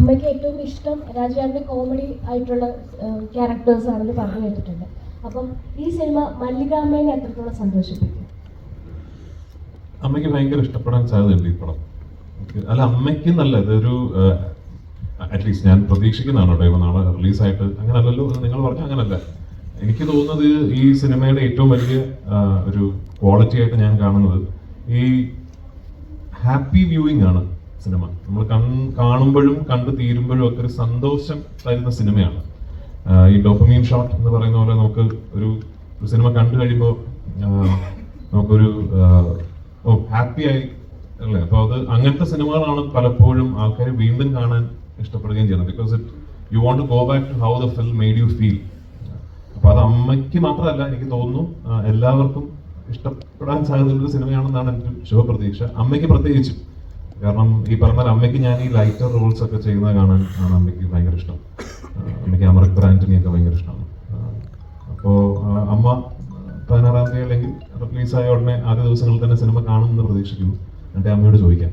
അമ്മയ്ക്ക് ഏറ്റവും ഇഷ്ടം രാജുവേട്ടൻ്റെ കോമഡി ആയിട്ടുള്ള ക്യാരക്ടേഴ്സ് ആണെന്ന് പറഞ്ഞു കേട്ടിട്ടുണ്ട്. അപ്പം ഈ സിനിമ മല്ലിക അമ്മേനെ എത്രത്തോളം സന്തോഷിപ്പിക്കും? അമ്മയ്ക്ക് ഭയങ്കര ഇഷ്ടപ്പെടാൻ സാധ്യതയുണ്ട് ഈ പടം. അല്ല, അമ്മയ്ക്ക് നല്ല ഇതൊരു അറ്റ്ലീസ്റ്റ് ഞാൻ പ്രതീക്ഷിക്കുന്നതാണ് കേട്ടോ. നാളെ റിലീസായിട്ട് അങ്ങനല്ലല്ലോ എന്ന് നിങ്ങൾ പറഞ്ഞു, അങ്ങനല്ല. എനിക്ക് തോന്നുന്നത് ഈ സിനിമയുടെ ഏറ്റവും വലിയ ഒരു ക്വാളിറ്റി ആയിട്ട് ഞാൻ കാണുന്നത് ഈ ഹാപ്പി വ്യൂയിങ് ആണ് സിനിമ. നമ്മൾ കാണുമ്പോഴും കണ്ടു തീരുമ്പോഴും ഒക്കെ ഒരു സന്തോഷം തരുന്ന സിനിമയാണ്. ഈ ഡോപ്പമീൻ ഷോട്ട് എന്ന് പറയുന്ന പോലെ നമുക്ക് ഒരു സിനിമ കണ്ടു കഴിയുമ്പോൾ നമുക്കൊരു ഹാപ്പി ആയി അല്ലേ. അപ്പോൾ അത് അങ്ങനത്തെ സിനിമകളാണ് പലപ്പോഴും ആൾക്കാർ വീണ്ടും കാണാൻ ഇഷ്ടപ്പെടുകയും ചെയ്യുന്നത്. Because you won't to go back to how the film made you feel. അപ്പൊ അത് അമ്മയ്ക്ക് മാത്രമല്ല, എനിക്ക് തോന്നുന്നു എല്ലാവർക്കും ഇഷ്ടപ്പെടാൻ സാധ്യതയുള്ള സിനിമയാണെന്നാണ് എനിക്ക് ശുഭപ്രതീക്ഷ. അമ്മയ്ക്ക് പ്രത്യേകിച്ചും, കാരണം ഈ പറഞ്ഞാൽ അമ്മയ്ക്ക് ഞാൻ ഈ ലൈറ്റർ റോൾസ് ഒക്കെ ചെയ്യുന്നത് കാണാൻ ആണ് അമ്മയ്ക്ക് ഭയങ്കര ഇഷ്ടം. അമ്മയ്ക്ക് അമൃത് ആന്റണി ഒക്കെ ഭയങ്കര ഇഷ്ടമാണ്. അപ്പോൾ അമ്മ 16-ാം തീയതി അല്ലെങ്കിൽ റിലീസായ ഉടനെ ആദ്യ ദിവസങ്ങളിൽ തന്നെ സിനിമ കാണുമെന്ന് പ്രതീക്ഷിക്കുന്നു. എൻ്റെ അമ്മയോട് ചോദിക്കാം.